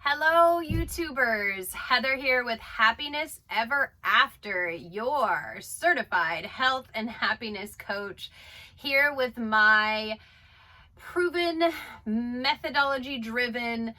Hello, YouTubers. Heather here with Happiness Ever After, your certified health and happiness coach, here with my proven, methodology-driven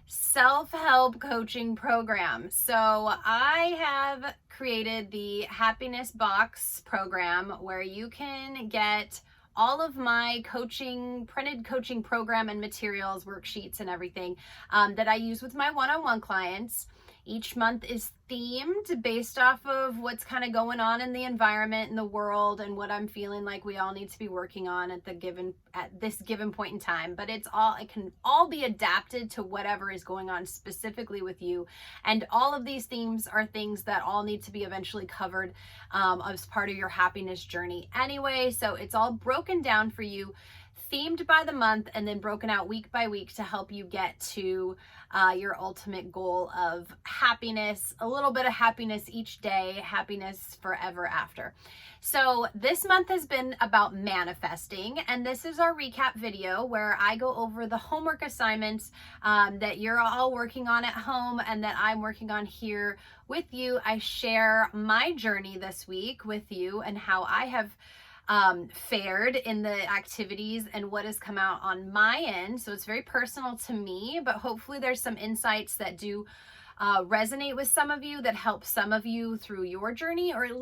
self-help coaching program. So I have created the Happiness Box program where you can get all of my printed coaching program and materials, worksheets and everything that I use with my one-on-one clients. Each month is themed based off of what's kind of going on in the environment, in the world, and what I'm feeling like we all need to be working on at this given point in time. But it can all be adapted to whatever is going on specifically with you. And all of these themes are things that all need to be eventually covered as part of your happiness journey anyway. So it's all broken down for you, themed by the month, and then broken out week by week to help you get to your ultimate goal of happiness, a little bit of happiness each day, happiness forever after. So this month has been about manifesting, and this is our recap video where I go over the homework assignments that you're all working on at home and that I'm working on here with you. I share my journey this week with you and how I have fared in the activities and what has come out on my end. So it's very personal to me, but hopefully there's some insights that do resonate with some of you, that help some of you through your journey, or at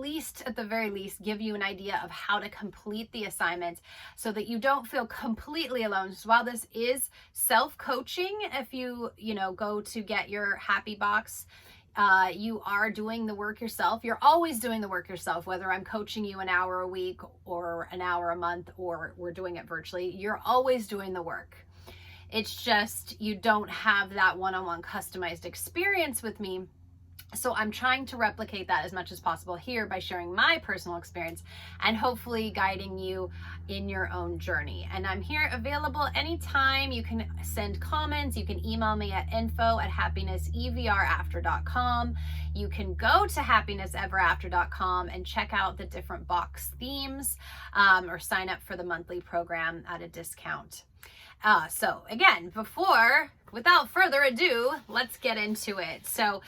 the very least give you an idea of how to complete the assignment so that you don't feel completely alone. So while this is self-coaching, if you go to get your Happy Box, you are doing the work yourself. You're always doing the work yourself, whether I'm coaching you an hour a week or an hour a month, or we're doing it virtually. You're always doing the work. It's just you don't have that one-on-one customized experience with me. So I'm trying to replicate that as much as possible here by sharing my personal experience and hopefully guiding you in your own journey. And I'm here available anytime. You can send comments. You can email me at info@happinessEVRafter.com. You can go to happinessEverafter.com and check out the different box themes or sign up for the monthly program at a discount. So again, without further ado, let's get into it. So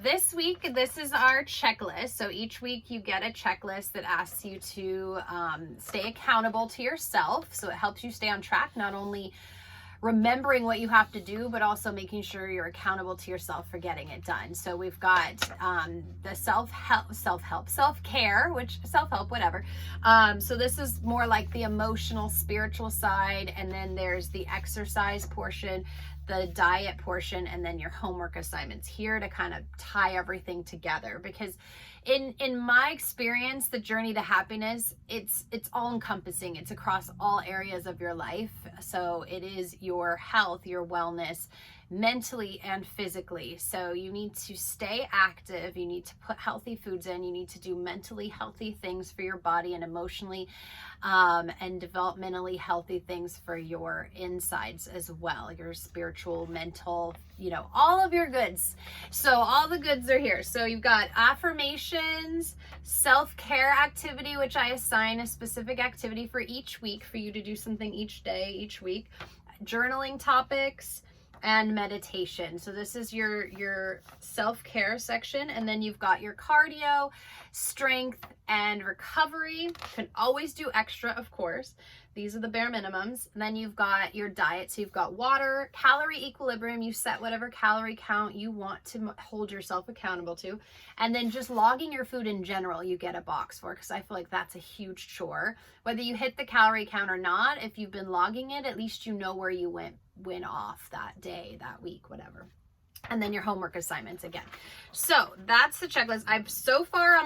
this week, this is our checklist. So each week you get a checklist that asks you to stay accountable to yourself. So it helps you stay on track, not only remembering what you have to do, but also making sure you're accountable to yourself for getting it done. So we've got the self-care, which self-help, whatever. So this is more like the emotional, spiritual side. And then there's the exercise portion, the diet portion, and then your homework assignments here to kind of tie everything together. Because in my experience, the journey to happiness, it's all encompassing. It's across all areas of your life. So it is your health, your wellness, mentally and physically. So you need to stay active. You need to put healthy foods in. You need to do mentally healthy things for your body and emotionally and developmentally healthy things for your insides as well, your spiritual, mental, all of your goods. So all the goods are here. So you've got affirmations, self-care activity, which I assign a specific activity for each week for you to do something each day, each week, journaling topics, and meditation. So this is your self-care section. And then you've got your cardio, strength, and recovery. You can always do extra, of course. These are the bare minimums. And then you've got your diet. So you've got water, calorie equilibrium. You set whatever calorie count you want to hold yourself accountable to. And then just logging your food in general, you get a box for, because I feel like that's a huge chore. Whether you hit the calorie count or not, if you've been logging it, at least you know where you went off that day, that week, whatever. And then your homework assignments again. So that's the checklist. I'm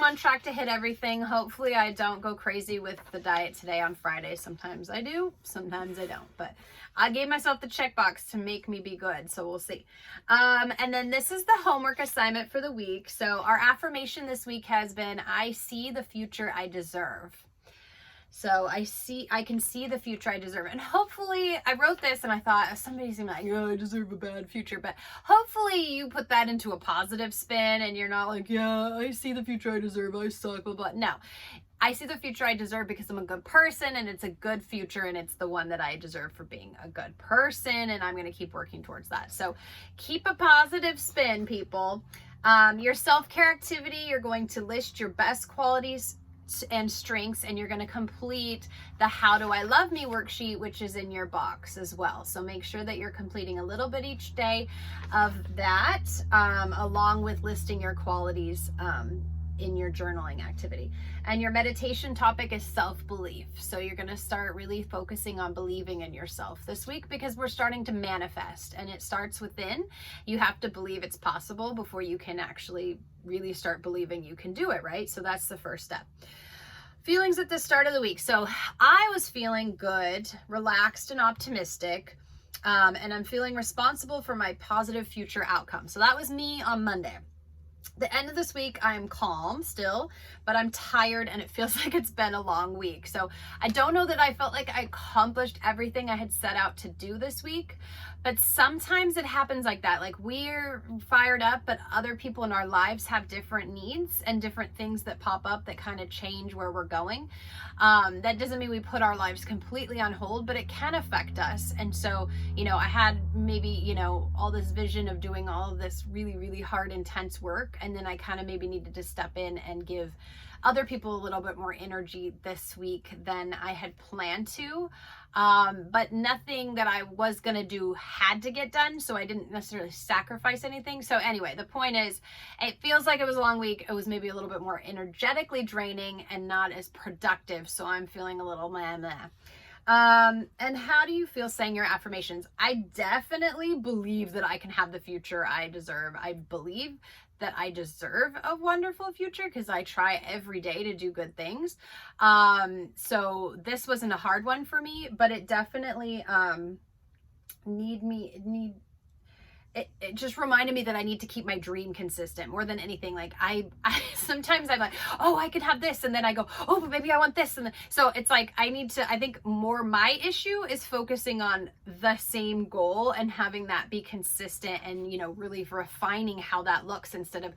on track to hit everything. Hopefully I don't go crazy with the diet today on Friday. Sometimes I do, sometimes I don't, but I gave myself the checkbox to make me be good. So we'll see. And then this is the homework assignment for the week. So our affirmation this week has been, I see the future I deserve. So I can see the future I deserve. And hopefully, I wrote this and I thought, somebody's gonna be like, yeah, I deserve a bad future. But hopefully you put that into a positive spin and you're not like, yeah, I see the future I deserve, I suck, blah, blah. No, I see the future I deserve because I'm a good person, and it's a good future, and it's the one that I deserve for being a good person, and I'm going to keep working towards that. So keep a positive spin, people. Your self-care activity, you're going to list your best qualities and strengths, and you're going to complete the How Do I Love Me worksheet, which is in your box as well. So make sure that you're completing a little bit each day of that, along with listing your qualities in your journaling activity. And your meditation topic is self-belief. So you're going to start really focusing on believing in yourself this week, because we're starting to manifest, and it starts within. You have to believe it's possible before you can actually really start believing you can do it, right? So that's the first step. Feelings at the start of the week. So I was feeling good, relaxed, and optimistic. And I'm feeling responsible for my positive future outcome. So that was me on Monday. The end of this week, I am calm still, but I'm tired, and it feels like it's been a long week. So I don't know that I felt like I accomplished everything I had set out to do this week, but sometimes it happens like that. Like, we're fired up, but other people in our lives have different needs and different things that pop up that kind of change where we're going. That doesn't mean we put our lives completely on hold, but it can affect us. And so, I had maybe, all this vision of doing all of this really, really hard, intense work. And then I kind of maybe needed to step in and give other people a little bit more energy this week than I had planned to. But nothing that I was going to do had to get done. So I didn't necessarily sacrifice anything. So anyway, the point is, it feels like it was a long week. It was maybe a little bit more energetically draining and not as productive. So I'm feeling a little meh. And how do you feel saying your affirmations? I definitely believe that I can have the future I deserve. I believe that I deserve a wonderful future because I try every day to do good things. So this wasn't a hard one for me, but it definitely it just reminded me that I need to keep my dream consistent more than anything. Like I sometimes I'm like, oh, I could have this. And then I go, oh, but maybe I want this. And then, so it's like, I think more my issue is focusing on the same goal and having that be consistent and, really refining how that looks instead of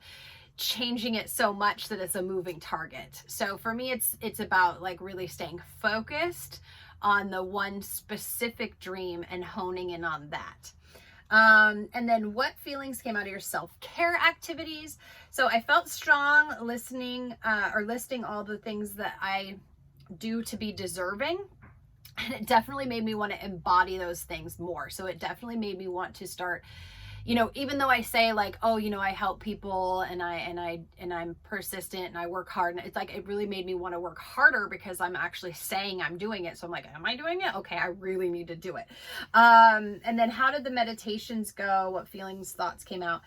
changing it so much that it's a moving target. So for me, it's about like really staying focused on the one specific dream and honing in on that. And then what feelings came out of your self-care activities? So I felt strong listing all the things that I do to be deserving. And it definitely made me want to embody those things more. So it definitely made me want to start, even though I say like, oh, I help people and I'm persistent and I work hard, and it's like, it really made me want to work harder because I'm actually saying I'm doing it. So I'm like, am I doing it? Okay, I really need to do it. And then how did the meditations go? What feelings, thoughts came out?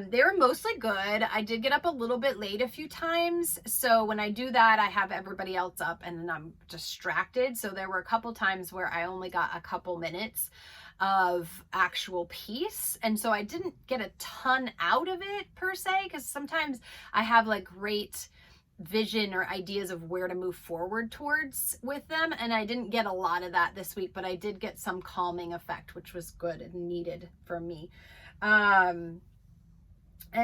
They were mostly good. I did get up a little bit late a few times. So when I do that, I have everybody else up and then I'm distracted. So there were a couple times where I only got a couple minutes of actual peace. And so I didn't get a ton out of it per se, because sometimes I have like great vision or ideas of where to move forward towards with them. And I didn't get a lot of that this week, but I did get some calming effect, which was good and needed for me. And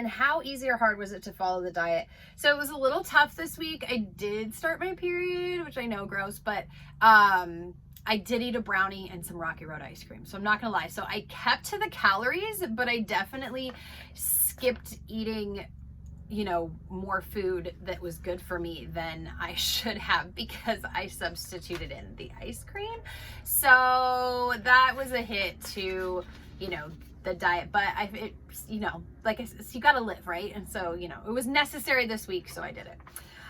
how easy or hard was it to follow the diet? So it was a little tough this week. I did start my period, which I know gross, but I did eat a brownie and some Rocky Road ice cream. So I'm not gonna lie. So I kept to the calories, but I definitely skipped eating, more food that was good for me than I should have because I substituted in the ice cream. So that was a hit to, the diet, but like I said, you gotta live, right? And so, it was necessary this week, so I did it.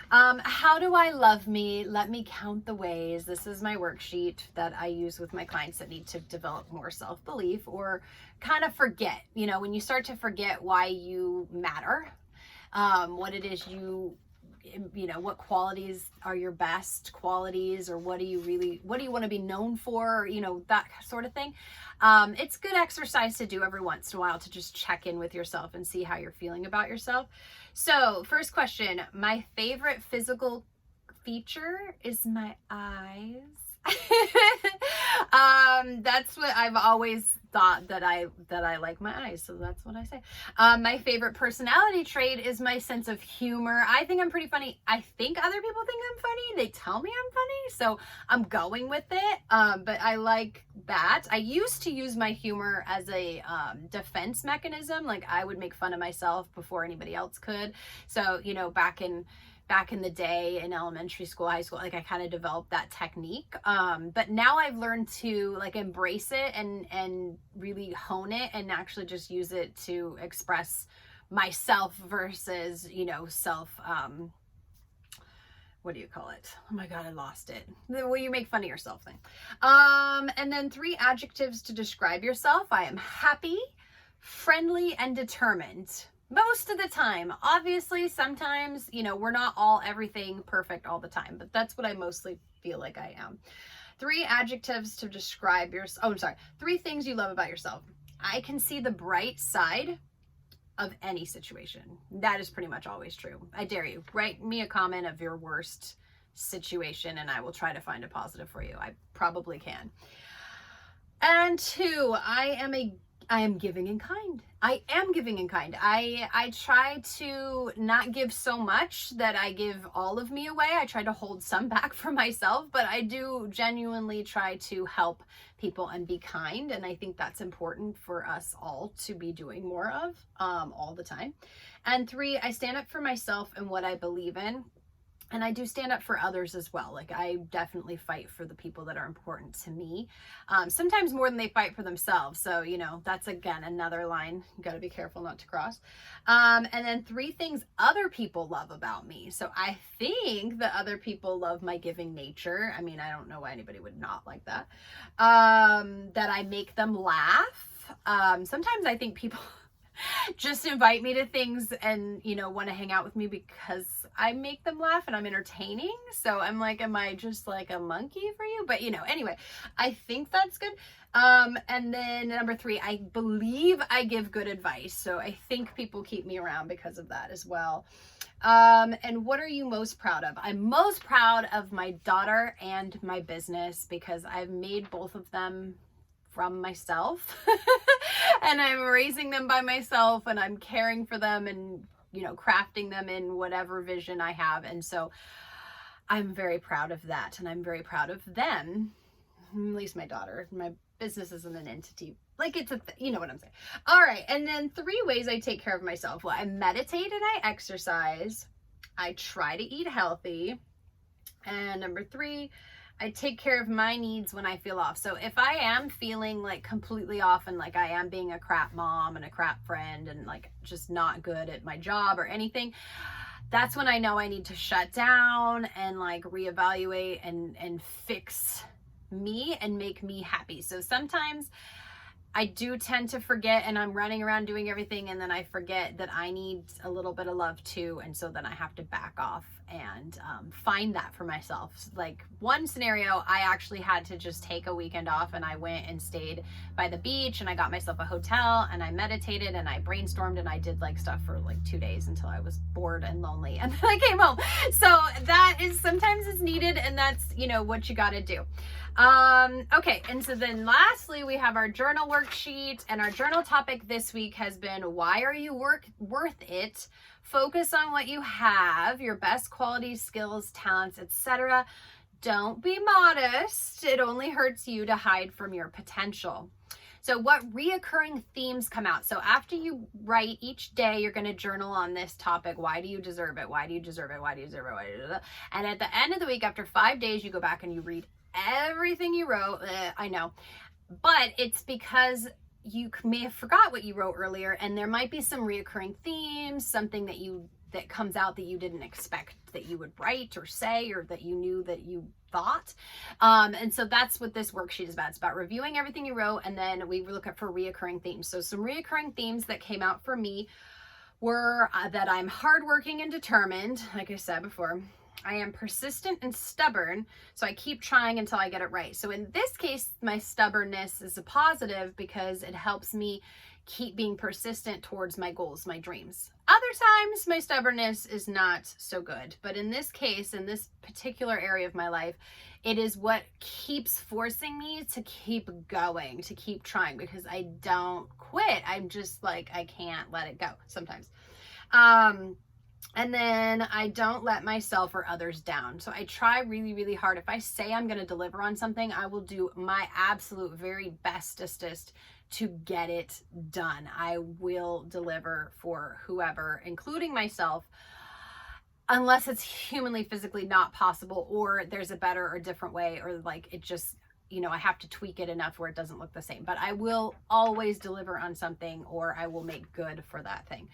How do I love me? Let me count the ways. This is my worksheet that I use with my clients that need to develop more self-belief or kind of forget, when you start to forget why you matter, what it is what qualities are your best qualities, or what do you want to be known for, that sort of thing. It's good exercise to do every once in a while to just check in with yourself and see how you're feeling about yourself. So first question, my favorite physical feature is my eyes. That's what I've always thought that I like my eyes, so that's what I say. My favorite personality trait is my sense of humor. I think I'm pretty funny. I think other people think I'm funny. They tell me I'm funny, so I'm going with it. But I like that. I used to use my humor as a defense mechanism. Like, I would make fun of myself before anybody else could. So, you know, back in the day in elementary school, high school, like I kind of developed that technique. But now I've learned to like embrace it and really hone it and actually just use it to express myself versus, you know, what do you call it? Oh my God, I lost it. The way you make fun of yourself thing. And then 3 adjectives to describe yourself. I am happy, friendly, and determined. Most of the time. Obviously, sometimes, you know, we're not all everything perfect all the time, but that's what I mostly feel like I am. 3 adjectives to describe yourself. Oh, I'm sorry. 3 things you love about yourself. I can see the bright side of any situation. That is pretty much always true. I dare you. Write me a comment of your worst situation and I will try to find a positive for you. I probably can. And 2, I am giving and kind. I am giving and kind. I try to not give so much that I give all of me away. I try to hold some back for myself, but I do genuinely try to help people and be kind. And I think that's important for us all to be doing more of all the time. And 3, I stand up for myself and what I believe in. And I do stand up for others as well. Like, I definitely fight for the people that are important to me. Sometimes more than they fight for themselves. So, you know, that's again another line you got to be careful not to cross. And then 3 things other people love about me. So I think that other people love my giving nature. I mean, I don't know why anybody would not like that. That I make them laugh. Sometimes I think people just invite me to things and, you know, want to hang out with me because I make them laugh and I'm entertaining. So I'm like, am I just like a monkey for you? But, you know, anyway, I think that's good. And then number 3, I believe I give good advice. So I think people keep me around because of that as well. And what are you most proud of? I'm most proud of my daughter and my business because I've made both of them from myself and I'm raising them by myself and I'm caring for them and, you know, crafting them in whatever vision I have. And so I'm very proud of that. And I'm very proud of them, at least my daughter. My business isn't an entity. Like, it's you know what I'm saying. All right. And then 3 ways I take care of myself. Well, I meditate and I exercise. I try to eat healthy. And number 3, I take care of my needs when I feel off. So if I am feeling like completely off and like I am being a crap mom and a crap friend and like just not good at my job or anything, that's when I know I need to shut down and like reevaluate and fix me and make me happy. So sometimes I do tend to forget and I'm running around doing everything and then I forget that I need a little bit of love too. And so then I have to back off and find that for myself. Like, one scenario, I actually had to just take a weekend off and I went and stayed by the beach and I got myself a hotel and I meditated and I brainstormed and I did like stuff for like 2 days until I was bored and lonely and then I came home. So that is sometimes it's needed and that's, you know, what you got to do. Okay. And so then lastly, we have our journal worksheet, and our journal topic this week has been, why are you worth it? Focus on what you have, your best qualities, skills, talents, etc. Don't be modest. It only hurts you to hide from your potential. So what reoccurring themes come out? So after you write each day, you're going to journal on this topic. Why do you deserve it? Why do you deserve it? Why do you deserve it? Why do you deserve it? And at the end of the week, after 5 days, you go back and you read everything you wrote. I know, but it's because you may have forgot what you wrote earlier, and there might be some reoccurring themes, something that comes out that you didn't expect that you would write or say, or that you knew that you thought. And so that's what this worksheet is about. It's about reviewing everything you wrote, and then we look at for reoccurring themes. So some reoccurring themes that came out for me were that I'm hardworking and determined, like I said before. I am persistent and stubborn, so I keep trying until I get it right. So in this case, my stubbornness is a positive because it helps me keep being persistent towards my goals, my dreams. Other times my stubbornness is not so good. But in this case, in this particular area of my life, it is what keeps forcing me to keep going, to keep trying, because I don't quit. I'm just like, I can't let it go sometimes. And then I don't let myself or others down. So I try really, really hard. If I say I'm going to deliver on something, I will do my absolute very bestest to get it done. I will deliver for whoever, including myself, unless it's humanly, physically not possible, or there's a better or different way, or like it just, I have to tweak it enough where it doesn't look the same. But I will always deliver on something, or I will make good for that thing.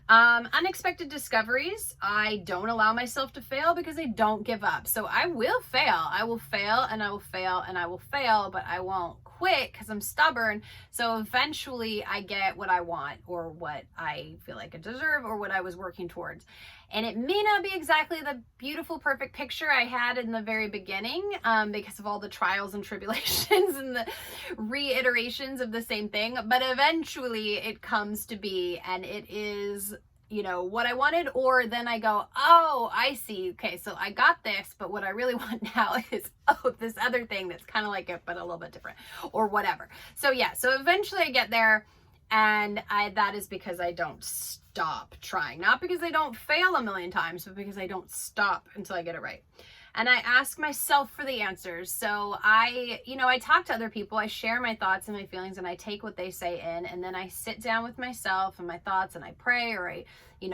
Unexpected discoveries. I don't allow myself to fail because I don't give up. So I will fail. I will fail and I will fail and I will fail, but I won't quit because I'm stubborn. So eventually I get what I want, or what I feel like I deserve, or what I was working towards. And it may not be exactly the beautiful, perfect picture I had in the very beginning, because of all the trials and tribulations and the reiterations of the same thing. But eventually it comes to be, and it is, what I wanted. Or then I go, oh, I see. Okay, so I got this, but what I really want now is, this other thing that's kind of like it, but a little bit different, or whatever. So yeah, so eventually I get there, and that is because I don't stop trying. Not because I don't fail a million times, but because I don't stop until I get it right. And I ask myself for the answers. So I talk to other people, I share my thoughts and my feelings, and I take what they say in, and then I sit down with myself and my thoughts, and I pray, or I,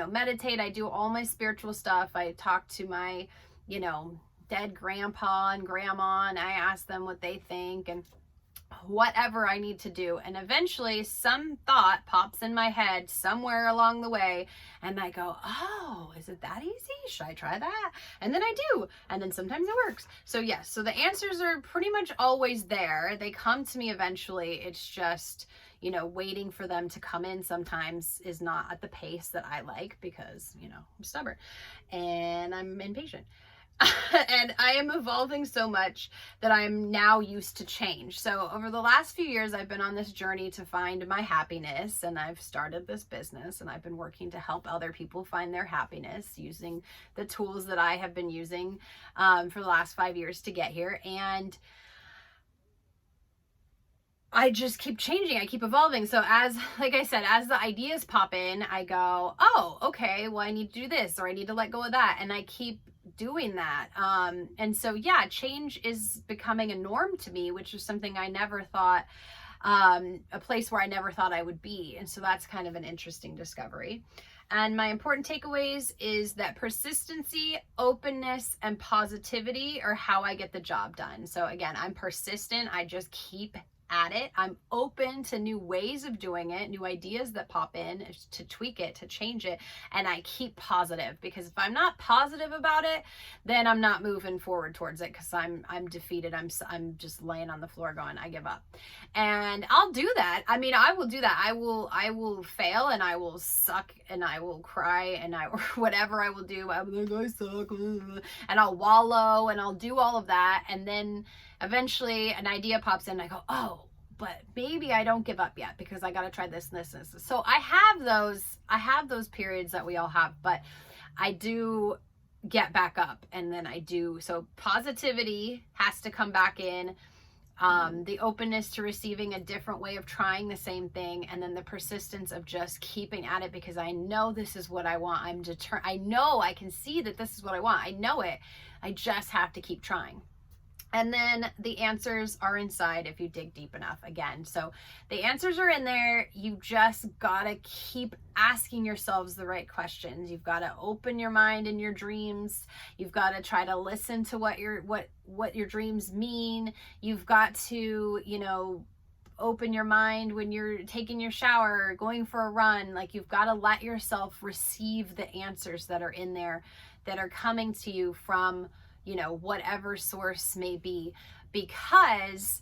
meditate. I do all my spiritual stuff. I talk to my, dead grandpa and grandma, and I ask them what they think, and whatever I need to do. And eventually some thought pops in my head somewhere along the way, and I go, oh, is it that easy? Should I try that? And then I do, and then sometimes it works. So yes, so the answers are pretty much always there. They come to me eventually. It's just, waiting for them to come in sometimes is not at the pace that I like, because, I'm stubborn and I'm impatient. And I am evolving so much that I'm now used to change. So over the last few years, I've been on this journey to find my happiness, and I've started this business, and I've been working to help other people find their happiness using the tools that I have been using for the last 5 years to get here. And I just keep changing. I keep evolving. So like I said, as the ideas pop in, I go, oh, okay, well, I need to do this, or I need to let go of that. And I keep doing that. And so, yeah, change is becoming a norm to me, which is something I never thought, a place where I never thought I would be. And so that's kind of an interesting discovery. And my important takeaways is that persistency, openness, and positivity are how I get the job done. So again, I'm persistent. I just keep at it. I'm open to new ways of doing it, new ideas that pop in, to tweak it, to change it. And I keep positive, because if I'm not positive about it, then I'm not moving forward towards it, because I'm defeated. I'm just laying on the floor going, I give up. And I'll do that. I mean, I will do that. I will fail, and I will suck, and I will cry, and or whatever I will do. I'm like, I suck, and I'll wallow, and I'll do all of that. And then eventually an idea pops in, and I go, oh, but maybe I don't give up yet, because I got to try this and this and this. So I have those periods that we all have, but I do get back up, and then I do. So positivity has to come back in, the openness to receiving a different way of trying the same thing, and then the persistence of just keeping at it, because I know this is what I want. I know, I can see that this is what I want. I know it. I just have to keep trying. And then the answers are inside if you dig deep enough, again. So the answers are in there. You just gotta keep asking yourselves the right questions. You've got to open your mind and your dreams. You've got to try to listen to what your dreams mean. You've got to, open your mind when you're taking your shower, going for a run. Like, you've got to let yourself receive the answers that are in there, that are coming to you from whatever source may be, because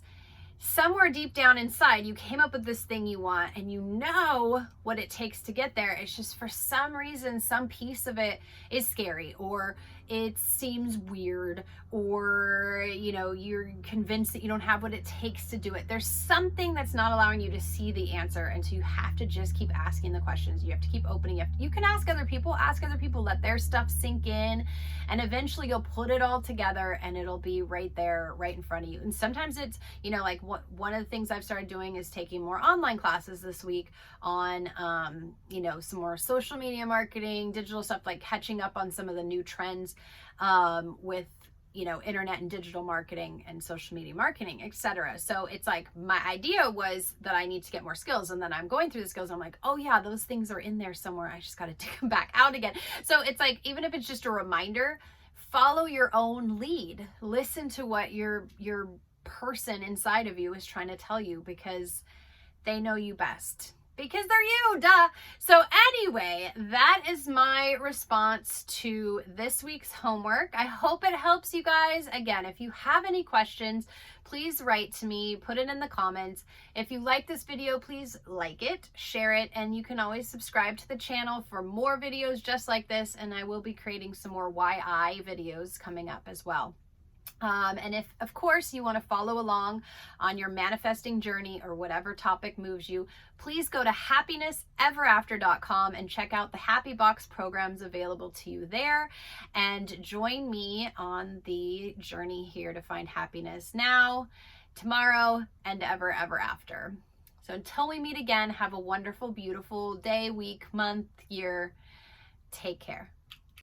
somewhere deep down inside, you came up with this thing you want and you know what it takes to get there. It's just for some reason, some piece of it is scary, or it seems weird, or, you know, you're convinced that you don't have what it takes to do it. There's something that's not allowing you to see the answer. And so you have to just keep asking the questions. You have to keep opening. You can ask other people, let their stuff sink in, and eventually you'll put it all together and it'll be right there, right in front of you. And sometimes it's, you know, like one of the things I've started doing is taking more online classes this week on, you know, some more social media marketing, digital stuff, like catching up on some of the new trends with, you know, internet and digital marketing and social media marketing, etc. So it's like, my idea was that I need to get more skills, and then I'm going through the skills and I'm like, oh yeah, those things are in there somewhere. I just got to dig them back out again. So it's like, even if it's just a reminder, follow your own lead. Listen to what your person inside of you is trying to tell you, because they know you best. Because they're you, duh. So anyway, that is my response to this week's homework. I hope it helps you guys. Again, if you have any questions, please write to me, put it in the comments. If you like this video, please like it, share it, and you can always subscribe to the channel for more videos just like this, and I will be creating some more why I videos coming up as well. And if, of course, you want to follow along on your manifesting journey or whatever topic moves you, please go to happinesseverafter.com and check out the Happy Box programs available to you there, and join me on the journey here to find happiness now, tomorrow, and ever after. So until we meet again, have a wonderful, beautiful day, week, month, year. Take care.